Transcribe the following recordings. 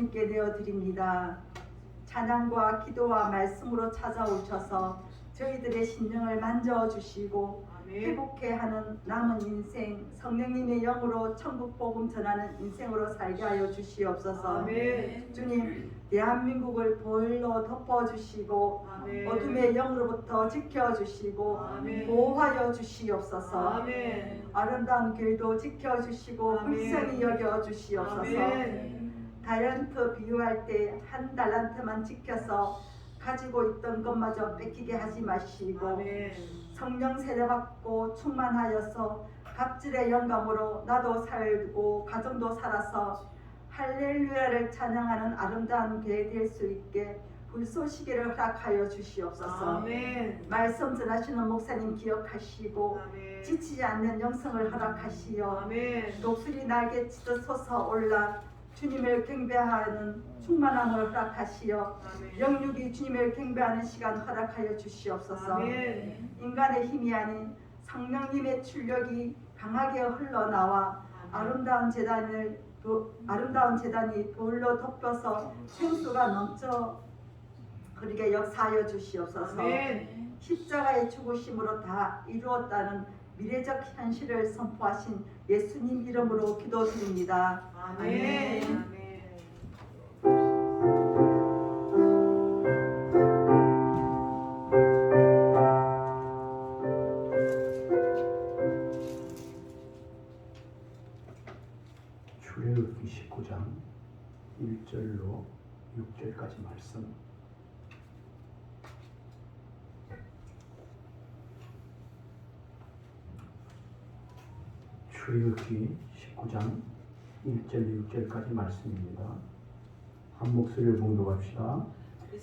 주님께 내어드립니다. 찬양과 기도와 말씀으로 찾아오셔서 저희들의 심령을 만져주시고 회복해 하는 남은 인생, 성령님의 영으로 천국 복음 전하는 인생으로 살게 하여 주시옵소서. 아멘. 주님, 대한민국을 보혈로 덮어주시고 아멘. 어둠의 영으로부터 지켜주시고 아멘. 보호하여 주시옵소서. 아멘. 아름다운 교회도 지켜주시고 아멘. 불쌍히 여겨주시옵소서. 아멘. 달란트 비유할 때 한 달란트만 지켜서 가지고 있던 것마저 뺏기게 하지 마시고 아멘. 성령 세례받고 충만하여서 갑질의 영감으로 나도 살고 가정도 살아서 할렐루야를 찬양하는 아름다운 교회 될 수 있게 불쏘시기를 허락하여 주시옵소서. 아멘. 말씀 전하시는 목사님 기억하시고 아멘. 지치지 않는 영성을 허락하시어 아멘. 독수리 날개 치듯 솟아올라 주님을 경배하는 충만함을 허락하시어 아멘. 영육이 주님을 경배하는 시간 허락하여 주시옵소서. 아멘. 인간의 힘이 아닌 성령님의 출력이 강하게 흘러나와 아름다운 재단이 돌로 덮여서 생수가 넘쳐 흐르게 역사하여 주시옵소서. 아멘. 십자가의 죽으심으로 다 이루었다는 미래적 현실을 선포하신 예수님 이름으로 기도드립니다. 아멘. 아멘. 출애굽기 19장 1절로 6절까지 말씀. 출애굽기 19장 1절 6절까지 말씀입니다. 한 목소리를 봉독합시다.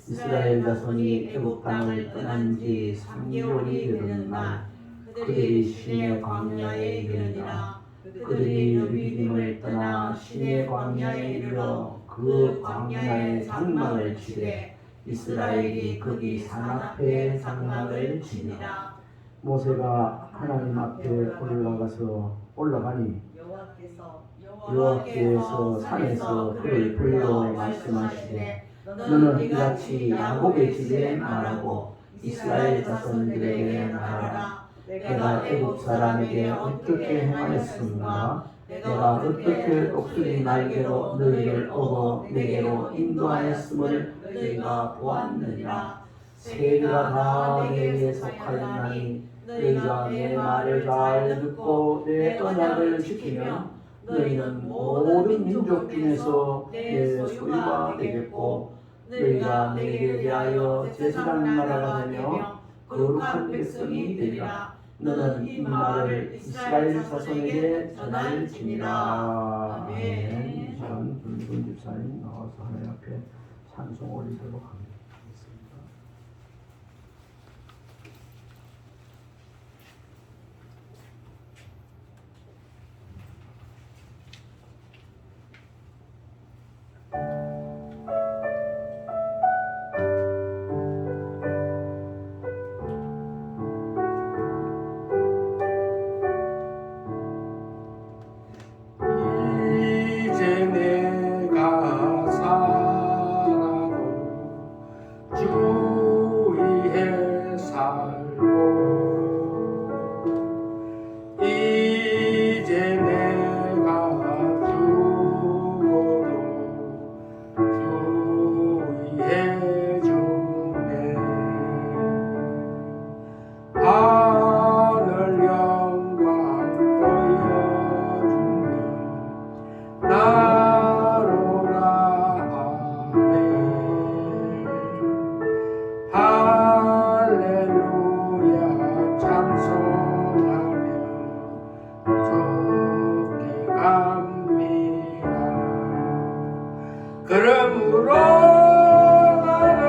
이스라엘 자손이 애굽 땅을 떠난 지 3개월이 되는 날 그들이 시내 광야에 이르니라. 그들이 르비딤을 떠나 시내 광야에 이르러 그 광야에 장막을 치되 이스라엘이 거기 산 앞에 장막을 치니라. 모세가 하나님 앞에 올라가니 여호와께서 산에서 그를 불러 말씀하시되 너는 이같이 야곱의 집에 말하고 이스라엘 자손들에게 말하라. 내가 애굽 사람에게 어떻게 행하였습니까? 내가 어떻게 독수리 날개로 너희를 업어 내게로 인도하였음을 너희가 보았느니라. 세계가 다 내게 속하였나니 너희가 내 말을 잘 듣고 내 언약을 지키면 너희는 모든 민족 중에서 내 소유가 되겠고 너희가 내게 대하여 제사장 나라가 되며 거룩한 백성이 되리라. 너는 이 말을 이스라엘 자손에게 전할지니라. 아멘. 이 시간 불리군 집사님 나와서 하나님 앞에 찬송 올리도록 합니다. 이제 내가 살아도 주위에 살고 이제 내가 죽어도 주위에 죽네. 하늘 영광 보여주며 나로라 하네. 할렐루야 찬송하며 좋게 갑니다. 그러므로 나는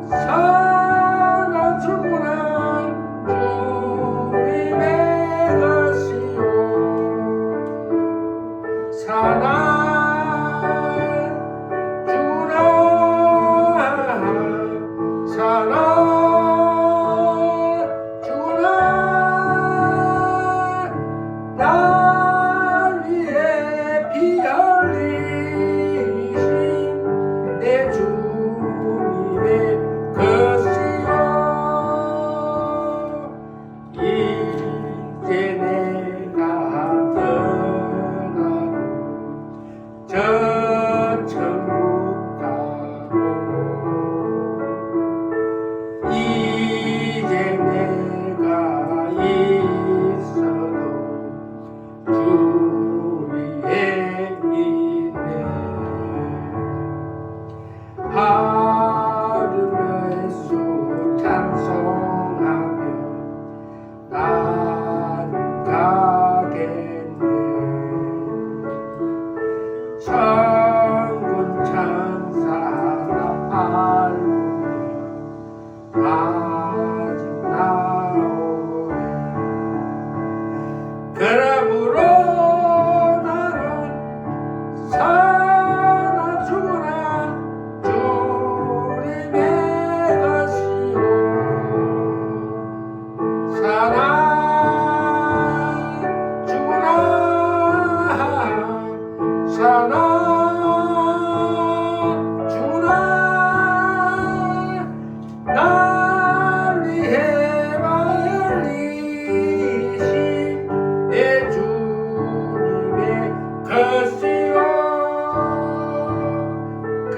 사나 죽으나 주님의 것이요 사나 죽으나 사나 죽으나 날 위해 피 흘리신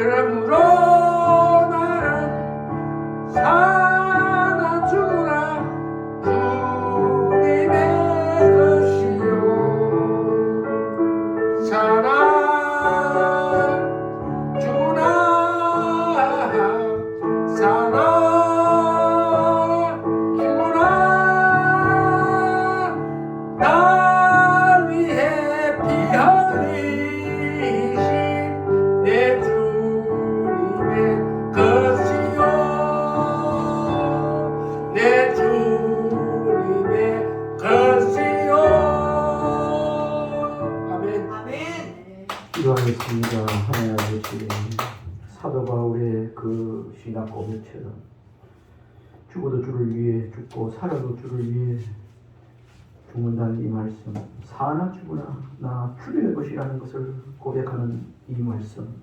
그러므로 나는 사나 주나 주님의 것이요 사나 주나 사나 주나 나 위해 피 흘리신 내 주님의 것이요 내 주님의 것이요 아멘. 아멘. 기도하겠습니다. 하나님 아버지, 사도 바울의 그 신학 고백처럼 죽어도 주를 위해 죽고 살아도 주를 위해 죽는다는 이 말씀, 사나 죽으나 나 주님의 것이라는 것을 고백하는 이 말씀,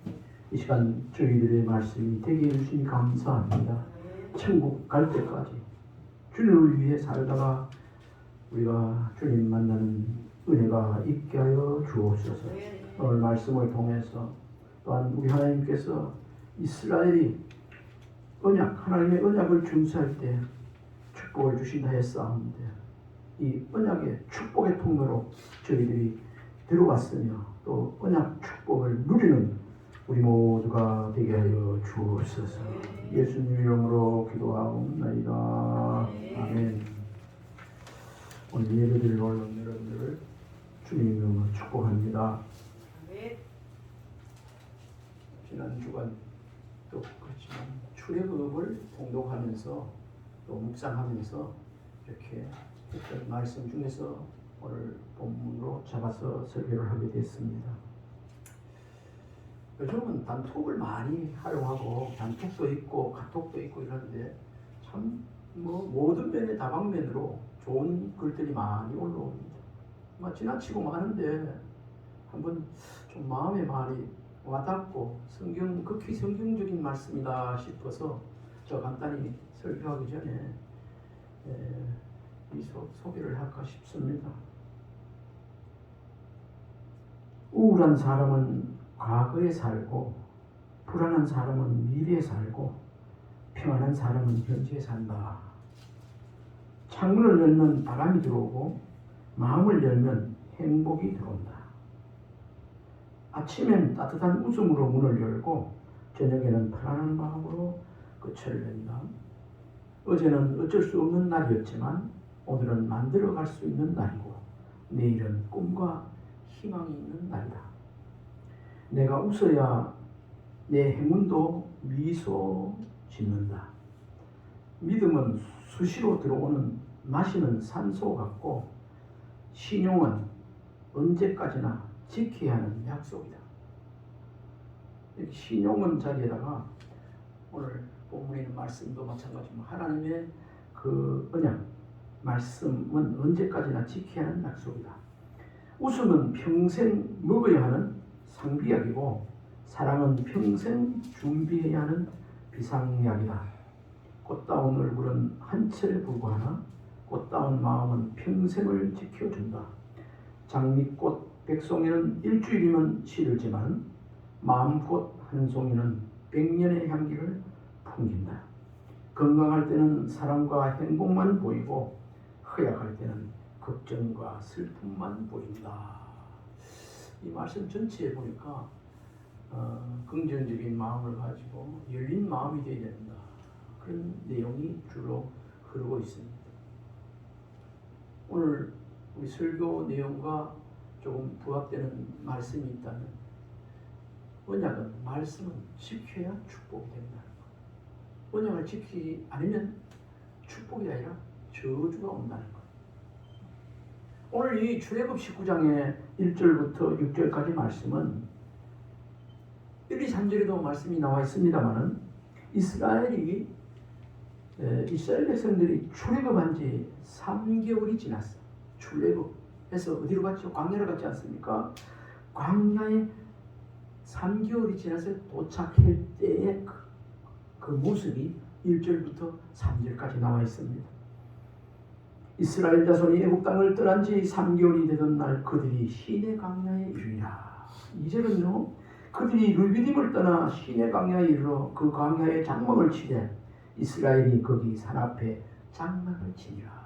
이 시간 저희들의 말씀이 되게 해주시니 감사합니다. 천국 갈 때까지 주님을 위해 살다가 우리가 주님 만나는 은혜가 있게 하여 주옵소서. 오늘 말씀을 통해서 또한 우리 하나님께서 이스라엘이 하나님의 언약을 준수할 때 축복을 주신다 했사옵니다. 이 언약의 축복의 통로로 저희들이 들어왔으며 또 언약 축복을 누리는 우리 모두가 되게 하여 주옵소서. 예수님 이름으로 기도하옵나이다. 아멘. 오늘 예배드릴 올는 여러분들을 주님 이름으로 축복합니다. 지난 주간 또 그렇지만 출애굽을 봉독하면서 또 묵상하면서 이렇게 했던 말씀 중에서 오늘 본문으로 잡아서 설교를 하게 됐습니다. 요즘은 단톡을 많이 활용하고 단톡도 있고 카톡도 있고 이러는데 참 모든 면의 다방면으로 좋은 글들이 많이 올라옵니다. 지나치고 많은데 한번 좀 마음에 많이 와닿고 극히 성경적인 말씀이다 싶어서 저 간단히 설교하기 전에 이 소개를 할까 싶습니다. 우울한 사람은 과거에 살고 불안한 사람은 미래에 살고 평안한 사람은 현재에 산다. 창문을 열면 바람이 들어오고 마음을 열면 행복이 들어온다. 아침엔 따뜻한 웃음으로 문을 열고 저녁에는 편안한 마음으로 끝을 낸다. 어제는 어쩔 수 없는 날이었지만 오늘은 만들어갈 수 있는 날이고 내일은 꿈과 희망이 있는 날이다. 내가 웃어야 내 행운도 미소 짓는다. 믿음은 수시로 들어오는 마시는 산소 같고 신용은 언제까지나 지켜야 하는 약속이다. 신용은 자리에다가 오늘 본문에 있는 말씀도 마찬가지지만 하나님의 그 언약 말씀은 언제까지나 지켜야 하는 약속이다. 웃음은 평생 먹어야 하는 상비약이고 사랑은 평생 준비해야 하는 비상약이다. 꽃다운 얼굴은 한철에 불과하나 꽃다운 마음은 평생을 지켜준다. 장미꽃 백송이는 일주일이면 시들지만 마음꽃 한 송이는 100년의 향기를 풍긴다. 건강할 때는 사랑과 행복만 보이고 허약할 때는 걱정과 슬픔만 보인다. 이 말씀 전체에 보니까 긍정적인 마음을 가지고 열린 마음이 되어야 된다. 그런 내용이 주로 흐르고 있습니다. 오늘 우리 설교 내용과 조금 부합되는 말씀이 있다면 언약은 말씀은 지켜야 축복이 된다는 것. 언약을 지키지 않으면 축복이 아니라 저주가 온다는 것. 오늘 이 출애굽 19장의 1절부터 6절까지 말씀은 1, 2, 3절에도 말씀이 나와 있습니다만은 이스라엘 백성들이 출애굽한 지 3개월이 지났어. 출애굽해서 어디로 갔죠? 광야로 갔지 않습니까? 광야에 3개월이 지나서 도착할 때의 그 모습이 1절부터 3절까지 나와 있습니다. 이스라엘 자손이 애국 땅을 떠난 지 3개월이 되던 날 그들이 시내 광야에 이르니라. 2절은요. 그들이 르비딤을 떠나 시내 광야에 이르러 그 광야에 장막을 치되 이스라엘이 거기 산 앞에 장막을 치니라.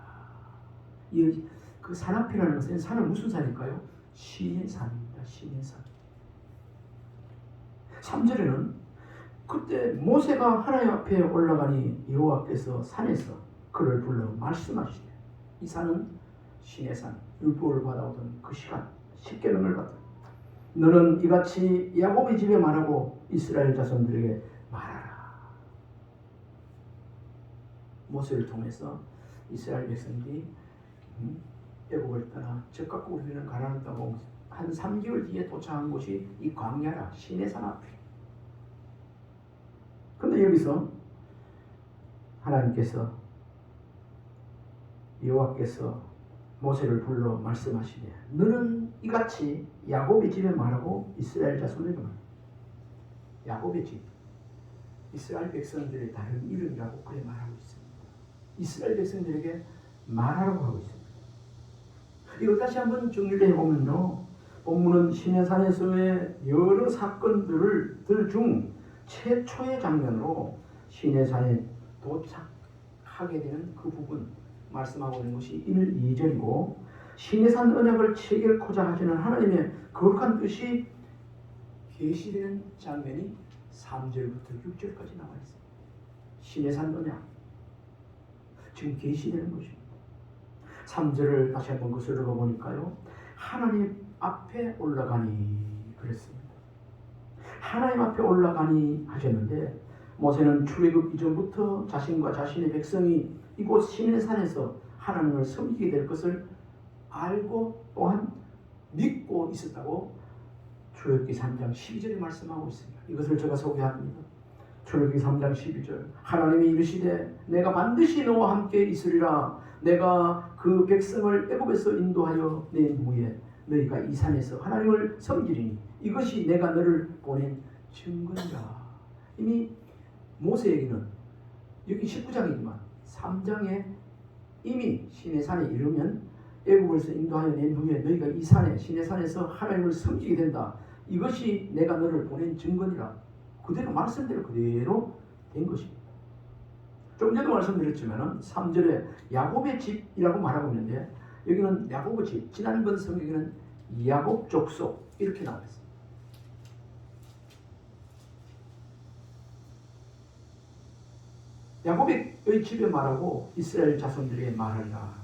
그 산 앞이라는 것은 산은 무슨 산일까요? 신의 산입니다. 신의 산. 3절에는 그때 모세가 하나님 앞에 올라가니 여호와께서 산에서 그를 불러 말씀하시되, 이 산은 신의 산, 율법을 받아오던 그 시간, 십계명을 받다. 너는 이같이 야곱의 집에 말하고 이스라엘 자손들에게 말하라. 모세를 통해서 이스라엘 백성들이 애국을 떠나 적갖고 우리는 가나안 땅 한 3개월 뒤에 도착한 곳이 이 광야라, 신의 산 앞에. 근데 여기서 하나님께서, 여호와께서 모세를 불러 말씀하시되, 너는 이같이 야곱의 집에 말하고 이스라엘 자손에게 말하라. 야곱의 집, 이스라엘 백성들의 다른 이름이라고 그래 말하고 있습니다. 이스라엘 백성들에게 말하라고 하고 있습니다. 이걸 다시 한번 정리를 해보면요, 본문은 시내산에서의 여러 사건들 중 최초의 장면으로 시내산에 도착하게 되는 그 부분 말씀하고 있는 것이 1, 2절이고, 시내산 언약을 체결코자 하시는 하나님의 거룩한 뜻이 계시되는 장면이 3절부터 6절까지 나와 있습니다. 시내산 언약 지금 계시되는 것입니다. 3절을 다시 한번 것을 읽어보니까요, 하나님 앞에 올라가니 그랬습니다. 하나님 앞에 올라가니 하셨는데, 모세는 출애굽 이전부터 자신과 자신의 백성이 이곳 시내산에서 하나님을 섬기게 될 것을 알고 또한 믿고 있었다고 출애굽기 3장 12절에 말씀하고 있습니다. 이것을 제가 소개합니다. 출애굽기 3장 12절, 하나님이 이르시되 내가 반드시 너와 함께 있으리라. 내가 그 백성을 애굽에서 인도하여 낸 후에 너희가 이 산에서 하나님을 섬기리니 이것이 내가 너를 보낸 증거니라. 이미 모세에게는 여기 19장이지만 3장에 이미 시내산에 이르면 애굽에서 인도하여 낸 후에 너희가 이 산에 시내산에서 하나님을 섬기게 된다. 이것이 내가 너를 보낸 증거니라. 그대로 말씀대로 그대로 된 것입니다. 좀 전에 말씀드렸지만 3절에 야곱의 집이라고 말하고 있는데, 여기는 야곱의 집, 지난번 성경에는 야곱 족속 이렇게 나와 있습니다. 야곱의 집에 말하고 이스라엘 자손들에게 말하리라.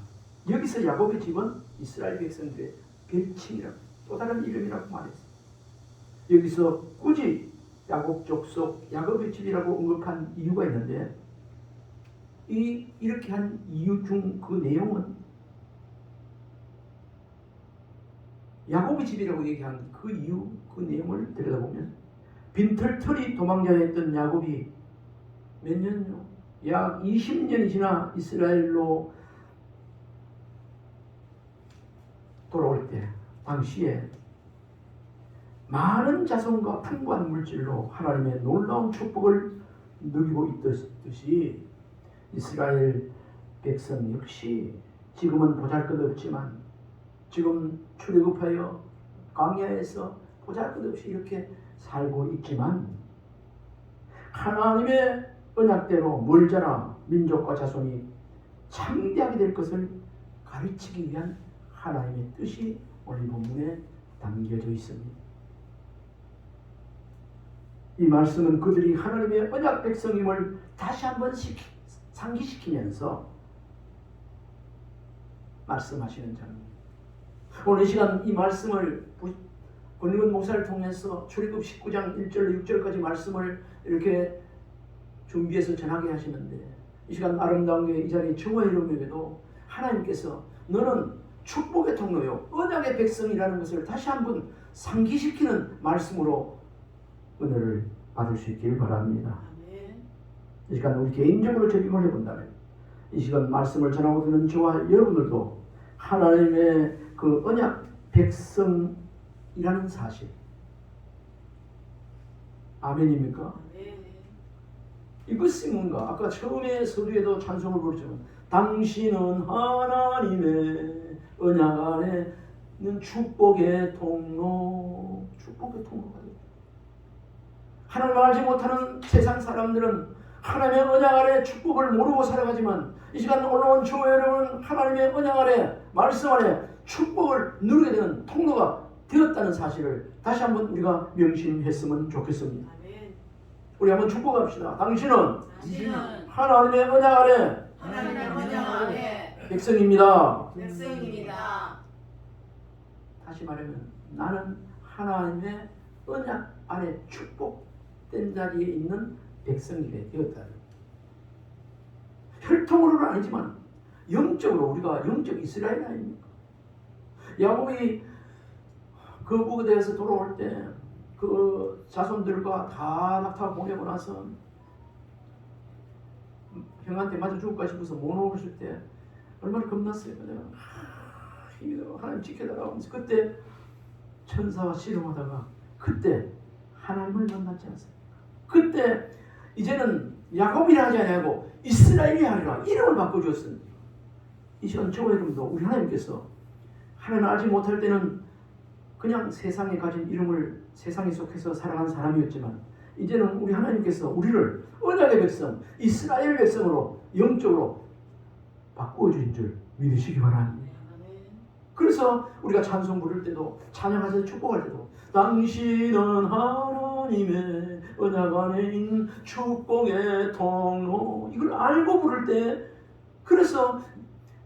여기서 야곱의 집은 이스라엘 백성들의 별칭이라고, 또 다른 이름이라고 말했습니다. 여기서 굳이 야곱 족속, 야곱의 집이라고 언급한 이유가 있는데, 이렇게 한 이유 중 그 내용은 야곱의 집이라고 얘기한 그 이유, 그 내용을 들여다보면 빈털털이 도망자였던 야곱이 몇 년요? 약 20년이 지나 이스라엘로 돌아올 때 당시에 많은 자손과 풍부한 물질로 하나님의 놀라운 축복을 누리고 있듯이 이스라엘 백성 역시 지금은 보잘것없지만, 지금 출애굽하여 광야에서 보잘것없이 이렇게 살고 있지만, 하나님의 언약대로 멀자나 민족과 자손이 창대하게 될 것을 가르치기 위한 하나님의 뜻이 오늘 본문에 담겨져 있습니다. 이 말씀은 그들이 하나님의 언약 백성임을 다시 한번 상기시키면서 말씀하시는 장면입니다. 오늘 이 시간 이 말씀을 권익원 목사를 통해서 출애굽 19장 1절로 6절까지 말씀을 이렇게 준비해서 전하게 하시는데, 이 시간 아름다운 이 자리에 저와 여러분에게도 하나님께서 너는 축복의 통로요 언약의 백성이라는 것을 다시 한번 상기시키는 말씀으로 은혜를 받을 수 있기를 바랍니다. 이 시간 우리 개인적으로 적용을 해본다면, 이 시간 말씀을 전하고 듣는 저와 여러분들도 하나님의 그 언약 백성이라는 사실, 아멘입니까? 이것이 뭔가, 아까 처음에 서두에도 찬송을 부르지만 당신은 하나님의 언약 안에 있는 축복의 통로, 축복의 통로가 되죠. 하나님을 알지 못하는 세상 사람들은 하나님의 언약 아래 축복을 모르고 살아가지만 이 시간 올라온 주 여러분, 하나님의 언약 아래, 말씀 아래 축복을 누리게 되는 통로가 되었다는 사실을 다시 한번 우리가 명심했으면 좋겠습니다. 아멘. 우리 한번 축복합시다. 당신은 당신은 하나님의 언약 아래 하나님의 언약 아래 백성입니다. 백성입니다. 다시 말하면 나는 하나님의 언약 아래 축복된 자리에 있는 백성이 되었다. 혈통으로는 아니지만 영적으로 우리가 영적 이스라엘 아닙니까? 야곱이 그 무대에서 돌아올 때 그 자손들과 다 낙타 보내고 나서 형한테 맞아 죽을까 싶어서 못 오실 때 얼마나 겁났어요. 내가 힘이 들어 하나님 지켜달라고 하면서 그때 천사와 씨름하다가 그때 하나님을 만났지 않습니까? 그때 이제는 야곱이라 하지 아니하고 이스라엘이 하리라 이름을 바꿔주었습니다. 이 시간 저와 여러분도 우리 하나님께서 하나님을 알지 못할 때는 그냥 세상에 가진 이름을 세상에 속해서 살아간 사람이었지만 이제는 우리 하나님께서 우리를 언약의 백성, 이스라엘 백성으로 영적으로 바꾸어주신 줄 믿으시기 바랍니다. 그래서 우리가 찬송 부를 때도 찬양하셔서 축복할 때도 당신은 하나님의 언약 안에 있는 축복의 통로 이걸 알고 부를 때 그래서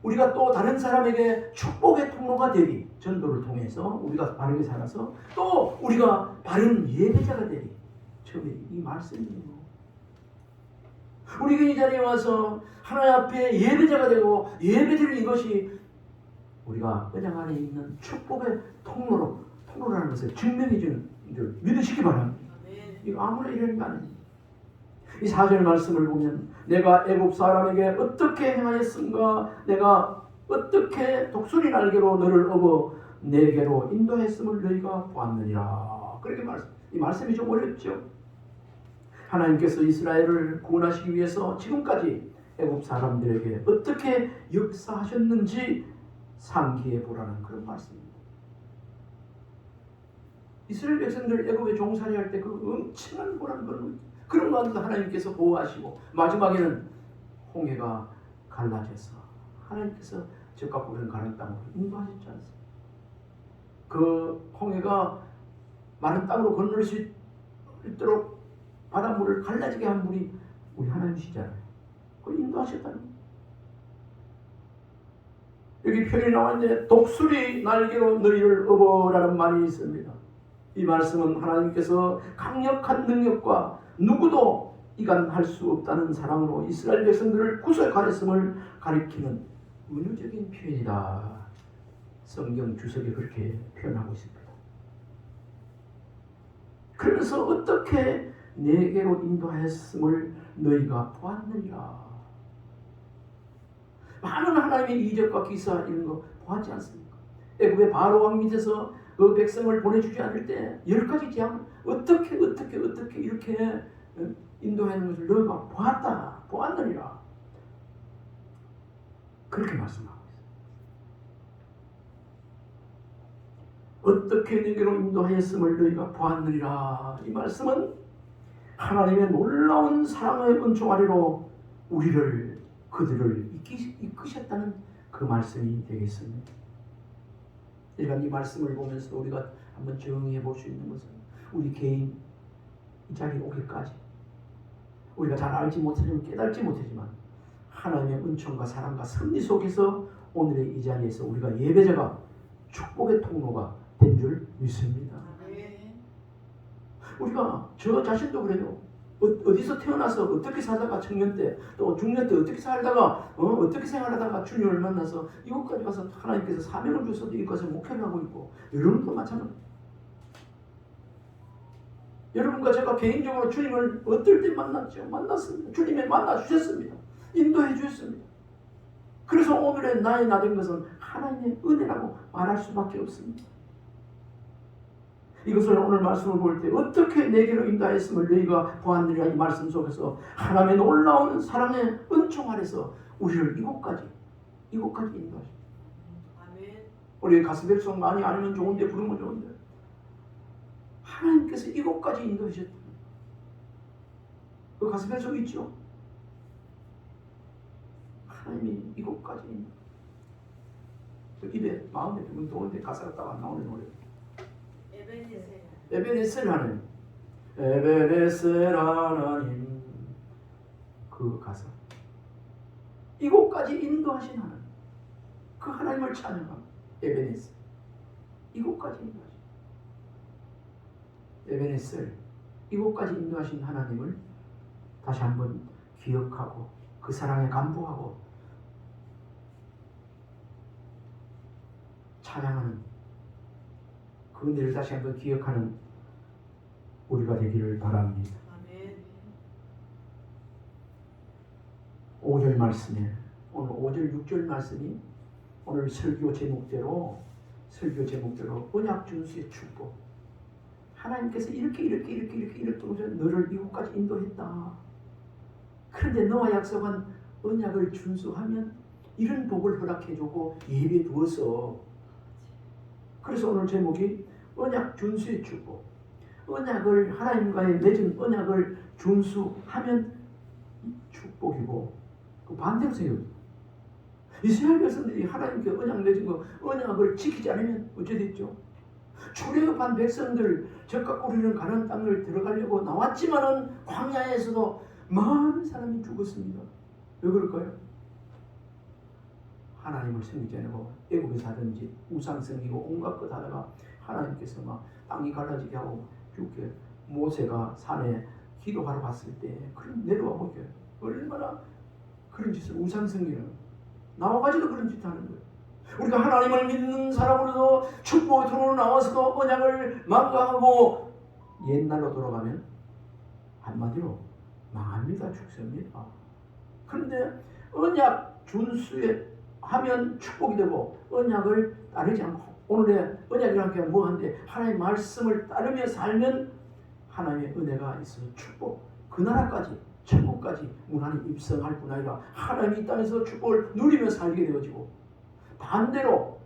우리가 또 다른 사람에게 축복의 통로가 되리 전도를 통해서 우리가 바르게 살아서 또 우리가 바른 예배자가 되리 처음에 이 말씀이에요. 우리가 이 자리에 와서 하나님 앞에 예배자가 되고 예배드리는 이것이 우리가 언약 안에 있는 축복의 통로라는 것을 증명해 주는 줄 믿으시기 바랍니다. 이거 아무나 이러는 거 아닙니다. 이 4절 말씀을 보면 내가 애굽 사람에게 어떻게 행하였은가 내가 어떻게 독수리 날개로 너를 업어 내게로 인도했음을 너희가 보았느니라. 그렇게 이 말씀이 좀 어렵죠. 하나님께서 이스라엘을 구원하시기 위해서 지금까지 애굽 사람들에게 어떻게 역사하셨는지 상기해 보라는 그런 말씀입니다. 이스라엘 백성들 애굽에 종살이 할 때 그 엄청난 보라는 그런 가운데 하나님께서 보호하시고 마지막에는 홍해가 갈라져서 하나님께서 적과 꿀을 가는 땅으로 인도하셨지 않습니까? 그 홍해가 마른 땅으로 건널 수 있도록 바닷물을 갈라지게 한 분이 우리 하나님이시잖아요. 그걸 인도하셨다는 거예요. 여기 표현이 나왔는데 독수리 날개로 너희를 업어라는 말이 있습니다. 이 말씀은 하나님께서 강력한 능력과 누구도 이간할 수 없다는 사랑으로 이스라엘 백성들을 구속하였음을 가리키는 은유적인 표현이다. 성경 주석이 그렇게 표현하고 있습니다. 그러면서 어떻게 내게로 인도하였음을 너희가 보았느니라. 많은 하나님의 이적과 기사 이런 거 보았지 않습니까? 애굽의 바로 왕 밑에서 그 백성을 보내주지 않을 때 10가지 재앙 어떻게 이렇게 인도하는 것을 너희가 보았느니라. 그렇게 말씀하고 있습니다. 어떻게 내게로 인도하였음을 너희가 보았느니라. 이 말씀은 하나님의 놀라운 사랑의 은총 아래로 그들을 이끄셨다는 그 말씀이 되겠습니다. 그러니까 이 말씀을 보면서 우리가 한번 정의해 볼 수 있는 것은 우리 개인 이 자리에 오기까지 우리가 잘 알지 못하지만 깨달지 못하지만 하나님의 은총과 사랑과 섭리 속에서 오늘의 이 자리에서 우리가 예배자가 축복의 통로가 된 줄 믿습니다. 우리가 저 자신도 그래요. 어디서 태어나서 어떻게 살다가 청년 때 또 중년 때 어떻게 살다가 어떻게 생활하다가 주님을 만나서 이곳까지 가서 하나님께서 사명을 주셔서 이곳에 목회를 하고 있고 여러분도 마찬가지입니다. 여러분과 제가 개인적으로 주님을 어떨 때 만났습니다. 주님이 만나주셨습니다. 인도해 주셨습니다. 그래서 오늘의 나의 나 된 것은 하나님의 은혜라고 말할 수밖에 없습니다. 이것을 오늘 말씀을 볼 때 어떻게 내게로 인도하였음을 너희가 보았느니라. 이 말씀 속에서 하나님의 놀라운 사랑의 은총 아래서 우리를 이곳까지 인도하십니다. 우리 가슴 백성 많이 알면 좋은데 부르면 좋은데 하나님께서 이곳까지 인도하셨다. 그 가슴에 속 있죠. 하나님이 이곳까지 그 입에 마음에 두근 도는데 가사가 딱 안 나오는 노래. 에베네셀 하나님, 에베네셀 하나님, 그 가사. 이곳까지 인도하신 하나님, 그 하나님을 찬양합니다. 에베네셀, 이곳까지 인도하신 에베네셀, 이곳까지 인도하신 하나님을 다시 한번 기억하고 그 사랑에 간구하고 찬양하는 그 은혜를 다시 한번 기억하는 우리가 되기를 바랍니다. 5절 말씀에 오늘 5절 6절 말씀이 오늘 설교 제목대로 언약 준수의 축복. 하나님께서 이렇게 오셔서 너를 이곳까지 인도했다. 그런데 너와 약속한 언약을 준수하면 이런 복을 허락해주고 예배 두어서, 그래서 오늘 제목이 언약 준수의 축복. 언약을 하나님과의 맺은 언약을 준수하면 축복이고, 그 반대로 생각해요. 이스라엘 백성들이 하나님께 언약 맺은 거 언약을 지키지 않으면 어찌 됐죠? 출애굽한 백성들 적과 꾸리는 가나안 땅을 들어가려고 나왔지만은 광야에서도 많은 사람이 죽었습니다. 왜 그럴까요? 하나님을 섬기지 않고 애국에서 하든지 우상 섬기고 온갖 것 하다가 하나님께서 막 땅이 갈라지게 하고 죽게, 모세가 산에 기도하러 갔을 때 그런 내려와 보게 얼마나 그런 짓을, 우상 섬기는 나와가지고 그런 짓을 하는 거예요. 우리가 하나님을 믿는 사람으로서 축복의 통로로 나와서도 언약을 망가하고 옛날로 돌아가면 한마디로 망합니다. 죽습니다. 그런데 언약 준수에 하면 축복이 되고, 언약을 따르지 않고 오늘의 언약이라는 게 뭐한데 하나님의 말씀을 따르며 살면 하나님의 은혜가 있어서 축복, 그 나라까지 천국까지 무난히 입성할 뿐 아니라 하나님이 이 땅에서 축복을 누리며 살게 되어지고, 반대로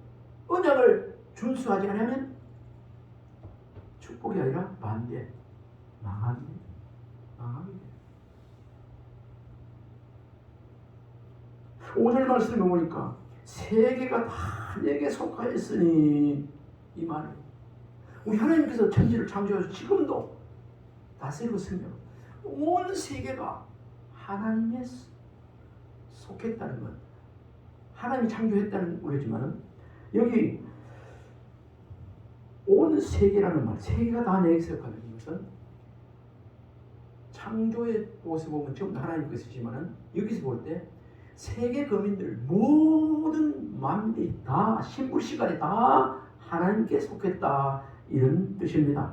언약을 준수하지 않으면 축복이 아니라 반대, 망합니다. 망합니다. 5절 말씀을 보니까 세계가 다 내게 속하였으니, 이 말이에요. 우리 하나님께서 천지를 창조하셔서 지금도 다스리고 있으며 온 세계가 하나님에 속했다는 것, 하나님이 창조했다는 거지만은 여기 온 세계라는 말, 세계가 다 내게 속하는 것은 창조의 곳에 보면 전부 다 하나님께서 쓰지만은 여기서 볼 때 세계 거민들 모든 만민이 다 신불시간에 다 하나님께 속했다, 이런 뜻입니다.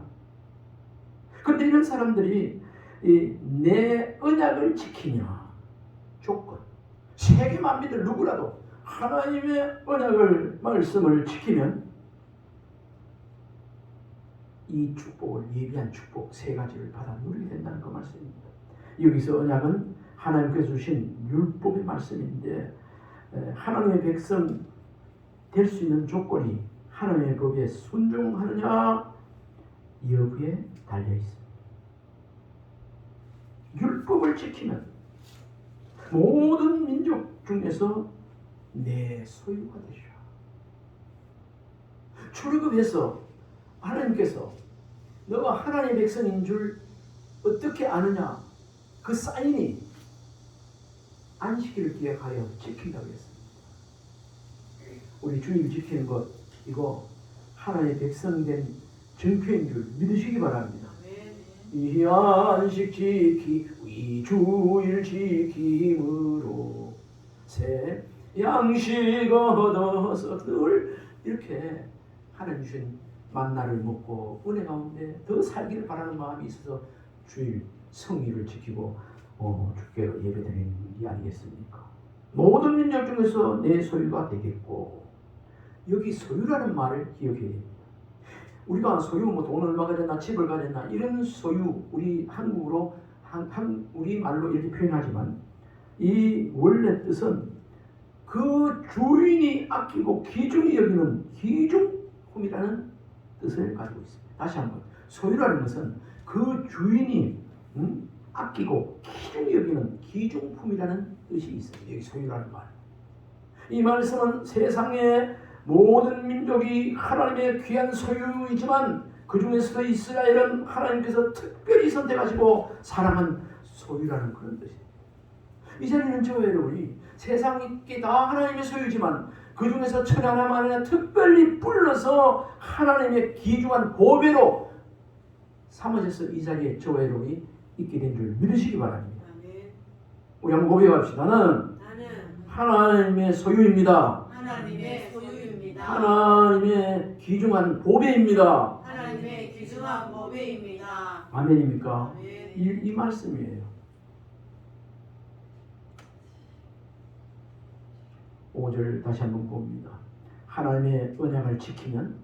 그런데 이런 사람들이 내 언약을 지키냐 조건, 세계 만민들 누구라도 하나님의 언약을 말씀을 지키면 이 축복을, 예비한 축복 세 가지를 받아 누리게 된다는 그 말씀입니다. 여기서 언약은 하나님께서 주신 율법의 말씀인데, 하나님의 백성 될 수 있는 조건이 하나님의 법에 순종하느냐 여부에 달려 있습니다. 율법을 지키면 모든 민족 중에서 내 소유가 되시라. 출애굽해서 하나님께서 너가 하나님의 백성인 줄 어떻게 아느냐, 그 사인이 안식일을 기억하여 지킨다고 했습니다. 우리 주일 지키는 것, 이거 하나님의 백성된 증표인 줄 믿으시기 바랍니다. 이 안식 지키, 이 주일 지킴으로 새 양식 얻어서 늘 이렇게 하나님 주신 만나를 먹고 은혜 가운데 더 살기를 바라는 마음이 있어서 주일 성일을 지키고 주께 예배드리는 게 아니겠습니까? 모든 민족 중에서 내 소유가 되겠고, 여기 소유라는 말을 기억해야 됩니다. 우리가 소유, 뭐 돈 얼마 가졌나, 집을 가졌나, 이런 소유, 우리 한국어로 우리 말로 이렇게 표현하지만 이 원래 뜻은 그 주인이 아끼고 귀중히 여기는 귀중품이라는 뜻을 가지고 있습니다. 다시 한번, 소유라는 것은 그 주인이 아끼고 귀중히 여기는 귀중품이라는 뜻이 있어요. 여기 소유라는 말. 이 말씀은 세상의 모든 민족이 하나님의 귀한 소유이지만 그 중에서도 이스라엘은 하나님께서 특별히 선택하시고 사랑한 소유라는 그런 뜻이에요. 이 자리는 저와 여러분이 세상이 다 하나님의 소유지만 그 중에서 천하나만을 특별히 불러서 하나님의 귀중한 보배로 삼아져서 이 자리에 저와 여러분이 있게 된 줄 믿으시기 바랍니다. 우리 한번 고백합시다. 나는 하나님의 소유입니다. 하나님의 소유입니다. 하나님의 귀중한 보배입니다. 하나님의 귀중한 보배입니다. 아멘입니까? 아멘. 이 말씀이에요. 5절 다시 한번 봅니다. 하나님의 언약을 지키면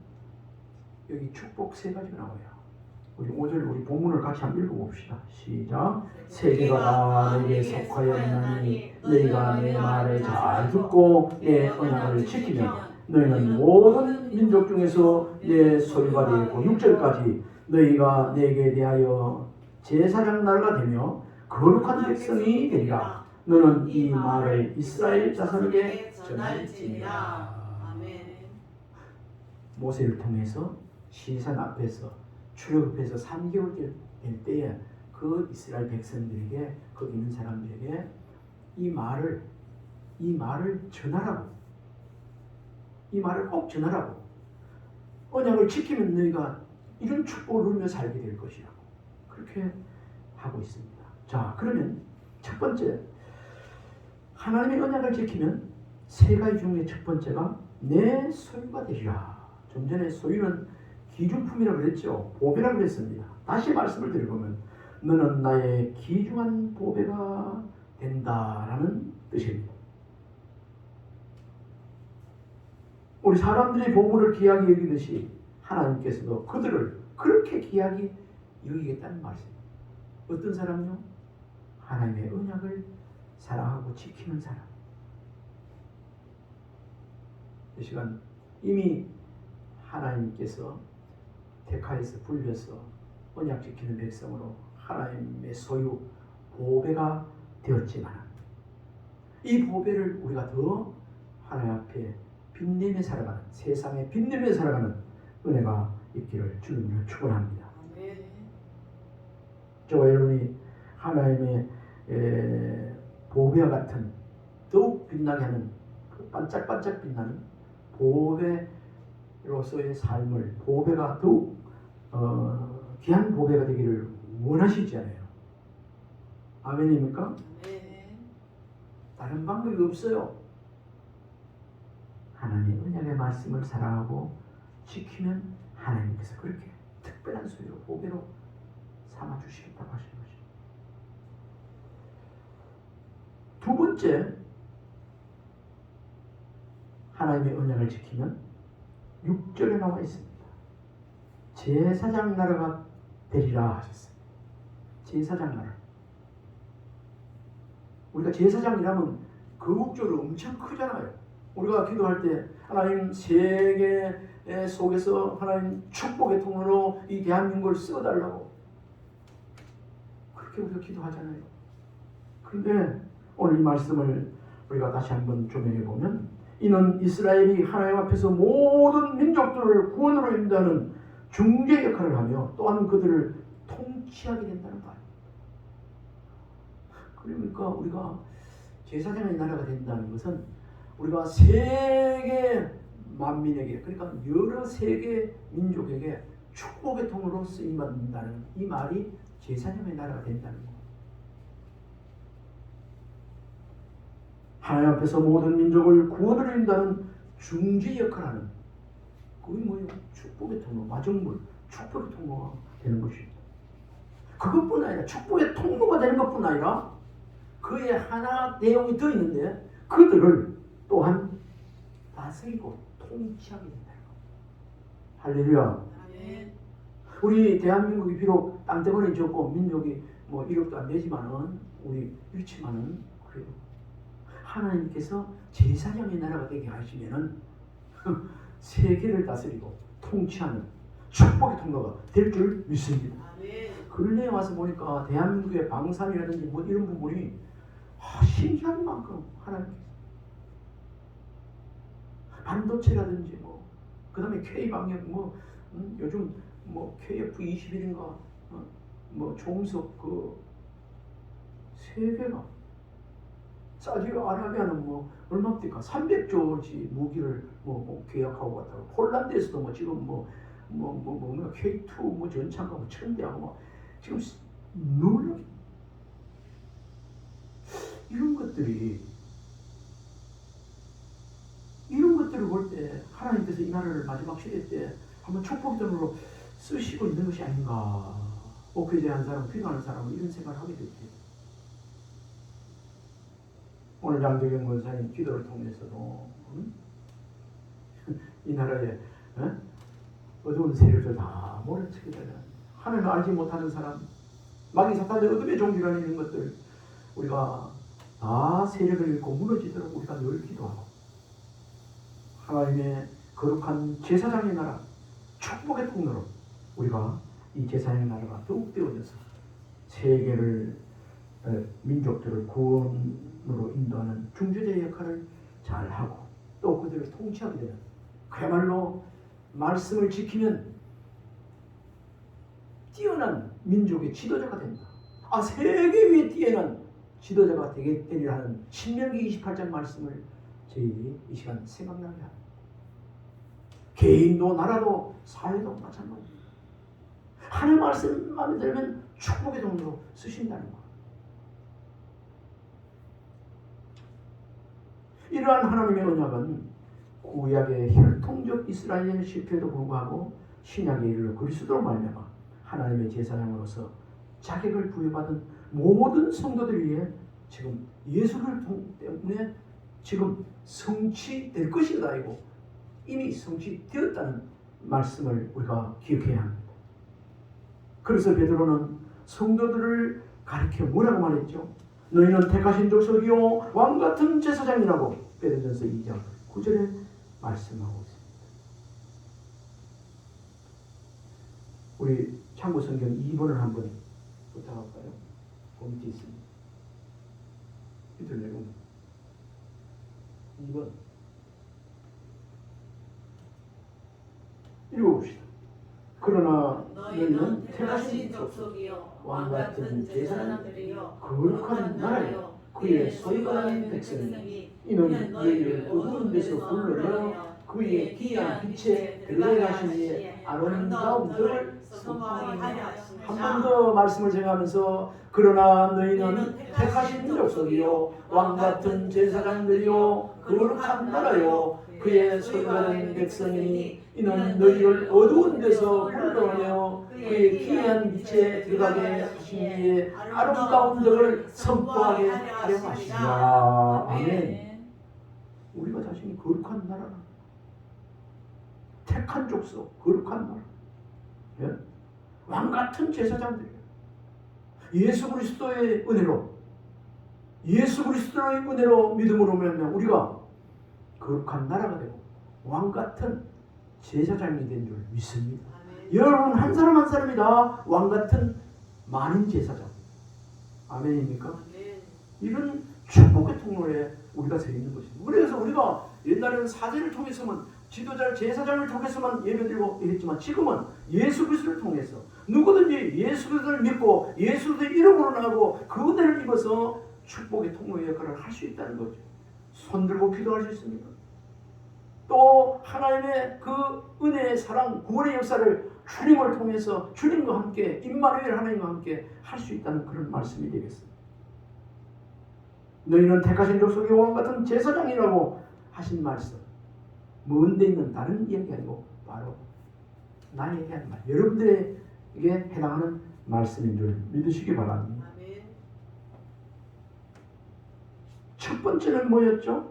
여기 축복 세 가지가 나와요. 우리 5절 우리 본문을 같이 한번 읽어봅시다. 시작. 세계가 다 내게 속하였나니 너희가 내 말을 잘 듣고 내 언약을 지키면 너희는 모든 민족 중에서 내 소유가 되겠고 6절까지 너희가 내게 대하여 제사장 나라가 되며 거룩한 백성이 되리라. 너는 이 말을 이스라엘 자손에게 전할지니라. 아멘. 모세를 통해서 시산 앞에서 출애굽해서 3개월 될 때에 그 이스라엘 백성들에게 거기 있는 사람들에게 이 말을 전하라고, 이 말을 꼭 전하라고, 언약을 지키면 너희가 이런 축복을 누리며 살게 될 것이라고 그렇게 하고 있습니다. 자, 그러면 첫 번째, 하나님의 언약을 지키면 세 가지 중에 첫 번째가 내 소유가 되리라. 좀 전에 소유는 귀중품이라고 그랬죠. 보배라고 그랬습니다. 다시 말씀을 드려보면 너는 나의 귀중한 보배가 된다라는 뜻입니다. 우리 사람들이 보물을 귀하게 여기듯이 하나님께서도 그들을 그렇게 귀하게 여기겠다는 말씀입니다. 어떤 사람요? 하나님의 언약을 사랑하고 지키는 사람. 이 시간 이미 하나님께서 택하여서 불려서 언약 지키는 백성으로 하나님의 소유 보배가 되었지만 이 보배를 우리가 더 하나님 앞에 빛내며 살아가는, 세상에 빛내며 살아가는 은혜가 있기를 주님을 축원합니다. 아멘. 저와 여러분이 하나님의 보배와 같은 더욱 빛나게 하는 그 반짝반짝 빛나는 보배로서의 삶을, 보배가 더욱 귀한 보배가 되기를 원하시잖아요. 아멘입니까? 아멘. 다른 방법이 없어요. 하나님의 언약의 말씀을 사랑하고 지키면 하나님께서 그렇게 특별한 소유로 보배로 삼아 주시겠다고 하시는 것입니다. 두 번째, 하나님의 언약을 지키면 6절에 나와 있습니다. 제사장 나라가 되리라 하셨습니다. 제사장 나라. 우리가 제사장이라면 거국적으로 엄청 크잖아요. 우리가 기도할 때 하나님 세계 속에서 하나님 축복의 통로로 이 대한민국을 쓰어달라고 그렇게 우리가 기도하잖아요. 그런데 오늘 이 말씀을 우리가 다시 한번 조명해 보면 이는 이스라엘이 하나님 앞에서 모든 민족들을 구원으로 인도하는 중재 역할을 하며 또한 그들을 통치하게 된다는 거 아닙니까? 그러니까 우리가 제사장의 나라가 된다는 것은 우리가 세계 만민에게, 그러니까 여러 세계 민족에게 축복의 통로로 쓰임받는다는 이 말이 제사장의 나라가 된다는 거. 하나님 앞에서 모든 민족을 구원으로 인도하는 중재 역할하는, 그게 뭐예요? 축복의 통로, 마중물, 축복의 통로가 되는 것입니다. 그것뿐 아니라 축복의 통로가 되는 것뿐 아니라 그에 하나 내용이 더 있는데 그들을 또한 다스리고 통치하게 된다는 것. 할렐루야. 아멘. 우리 대한민국이 비록 땅덩어리 적고 민족이 뭐 1억도 안 되지만은 우리 이렇지만은 그래요. 하나님께서 제사장의 나라가 되게 하시면은 세계를 다스리고 통치하는 축복의 통로가 될 줄 믿습니다. 아멘. 근래에 와서 보니까 대한민국의 방산이라든지 뭐 이런 부분이 신기한 만큼 하나님께서 반도체라든지 뭐 그다음에 K 방역 뭐 요즘 뭐 KF21인가 뭐 종속 그 세계가 사우디아라비아는 뭐 얼마입니까? 300조지 무기를 뭐 계약하고 갔다고. 폴란드에서도 뭐 지금 뭐 K2 뭐 전차가 뭐 1000대하고 뭐 지금 놀라 이런 것들을 볼 때 하나님께서 이 나라를 마지막 시대 때 한번 축복전으로 쓰시고 있는 것이 아닌가. 엊그제 한 사람, 귀가하는 사람은 이런 생각을 하게 됐지. 오늘 양재경 권사님 기도를 통해서도 이 나라에 어두운 세력을 다 몰아치게 되는 하나님을 알지 못하는 사람, 마귀 사탄의 어둠의 종기라는 이런 것들 우리가 다 세력을 잃고 무너지도록 우리가 늘 기도하고 하나님의 거룩한 제사장의 나라, 축복의 통로로 우리가 이 제사장의 나라가 더욱 되어져서 세계를 민족들을 구원으로 인도하는 중재자의 역할을 잘하고 또 그들을 통치하게 되는 그야말로 말씀을 지키면 뛰어난 민족의 지도자가 된다. 세계 위에 뛰어난 지도자가 되리라 하는 신명기 28장 말씀을 저희 이 시간 생각나게 합니다. 개인도 나라도 사회도 마찬가지입니다. 하나님 말씀 마음에 들면 축복의 동로로 쓰신다는 것. 이러한 하나님의 언약은 구약의 혈통적 이스라엘 실패에도 불구하고 신약에 이르러 그리스도로 말미암아 하나님의 제사장으로서 자격을 부여받은 모든 성도들 위해 지금 예수를 때문에 지금 성취될 것이다 이고 이미 성취되었다는 말씀을 우리가 기억해야 합니다. 그래서 베드로는 성도들을 가리켜 뭐라고 말했죠? 너희는 택하신 족속이요 왕같은 제사장이라고 베드로전서 2장 9절에 말씀하고 있습니다. 우리 참고성경 2번을 한번 부탁할까요? 그 밑에 있습니다. 밑을 내고 2번 읽어봅시다. 그러나 너희는 택하신 족속이요 왕같은 제사장들이요 거룩한 나라요 그의 소유받은 백성이 이는 너희를 어두운 데서 불러내어 그의 귀한 빛에 들어가게 하시니 아름다운 들을 선포하게 하려 하시니라. 한 번 더 말씀을 정하면서 그러나 너희는 택하신 족속이요 왕같은 제사장들이요 거룩한 나라요 그의 소유받은 백성이니 이는 너희를 어두운 데서 불러내어 그의 귀한 빛에 들어가게 하시니 아름다운 덕을 선포하게 하려 하시니라. 아멘. 우리가 자신이 거룩한 나라, 택한 족속, 거룩한 나라, 예? 왕같은 제사장들이에요. 예수 그리스도의 은혜로 믿음으로 말미암아 우리가 거룩한 나라가 되고 왕같은 제사장이 된 줄 믿습니다. 아멘. 여러분 한 사람 한 사람이 다 왕같은 만인 제사장. 아멘입니까? 아멘. 이런 축복의 통로에 우리가 서 있는 것입니다. 그래서 우리가 옛날에는 사제를 통해서만 지도자를 제사장을 통해서만 예배드리고 이랬지만 지금은 예수 그리스도를 통해서 누구든지 예수 그리스도를 믿고 예수 그리스도의 이름으로 나가고 그 은혜를 입어서 축복의 통로의 역할을 할 수 있다는 거죠. 손들고 기도할 수 있습니다. 또 하나님의 그 은혜의 사랑, 구원의 역사를 주님을 통해서 주님과 함께 임마누엘 하나님과 함께 할 수 있다는 그런 말씀이 되겠습니다. 너희는 택하신 족속의 왕 같은 제사장이라고 하신 말씀, 먼데 있는 다른 이야기 아니고 바로 나에게 한 말, 여러분들에게 해당하는 말씀인 줄 믿으시기 바랍니다. 아멘. 첫 번째는 뭐였죠?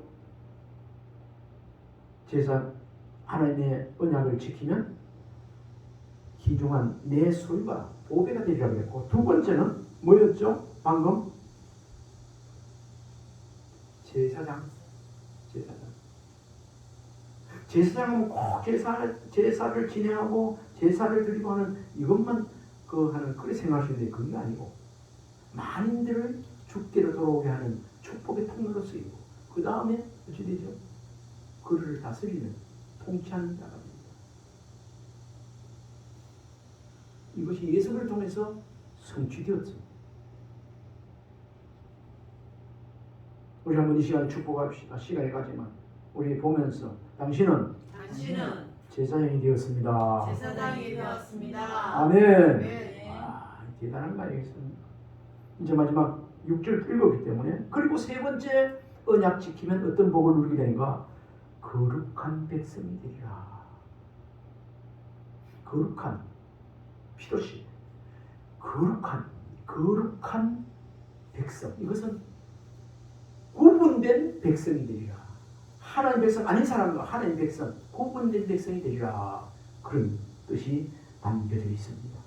제사 하나님의 언약을 지키면 귀중한 내 소유가 보배가 되리라고 했고, 두 번째는 뭐였죠? 방금 제사장은 꼭 제사를 진행하고 제사를 드리고 하는 이것만 하는 그렇게 생각하시는데 그게 아니고 만인들을 주께로 돌아오게 하는 축복의 통로로 쓰이고 그 다음에 어찌 되죠? 그를 다스리는 통치하는 자가 됩니다. 이것이 예수를 통해서 성취되었습니다. 우리 한번 이 시간에 축복합시다. 시간이 가지만 우리 보면서 당신은 제사장이 되었습니다. 제사장이 되었습니다. 아멘. 네. 대단한 말이겠습니다. 이제 마지막 6절 읽었기 때문에 그리고 세 번째 언약 지키면 어떤 복을 누리게 되는가? 거룩한 백성이 되리라. 거룩한 피도시 거룩한 백성. 이것은 구분된 백성이 되리라. 하나님 백성 아닌 사람과 하나님 백성 구분된 백성이 되리라. 그런 뜻이 담겨져 있습니다.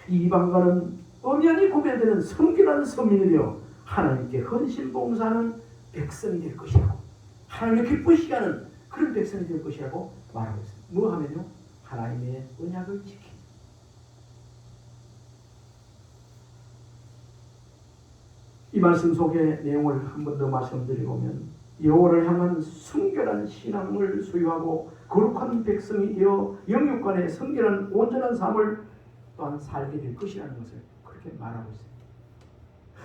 이 이방과는 엄연히 구별되는 성결한 선민이며 하나님께 헌신 봉사하는 백성이 될 것이라고, 하나님을 기쁘시게 하는 그런 백성이 될 것이라고 말하고 있습니다. 뭐 하면요? 하나님의 언약을 지킵니다. 이 말씀 속의 내용을 한 번 더 말씀드리면 여호와를 향한 순결한 신앙을 소유하고 거룩한 백성이 되어 영육간의 성결한 온전한 삶을 또한 살게 될 것이라는 것을 그렇게 말하고 있습니다.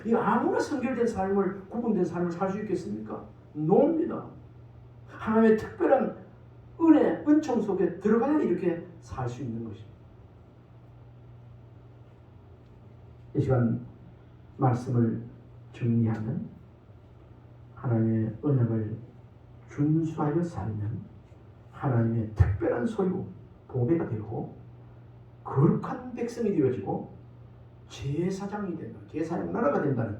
이 아무나 성결된 삶을, 구분된 삶을 살 수 있겠습니까? 노입니다. 하나님의 특별한 은혜, 은총 속에 들어가야 이렇게 살 수 있는 것입니다. 이 시간 말씀을 정리하면 하나님의 언약을 준수하여 살면 하나님의 특별한 소유, 보배가 되고 거룩한 백성이 되어지고 제사장이 된다. 제사장 나라가 된다는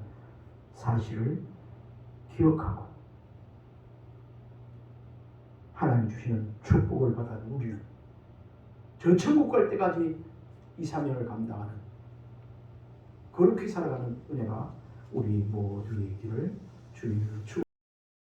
사실을 기억하고 하나님 주시는 축복을 받아 우리는 저 천국 갈 때까지 이 사명을 감당하는 그렇게 살아가는 은혜가 우리 모두의 길을 주님을 축복합니다.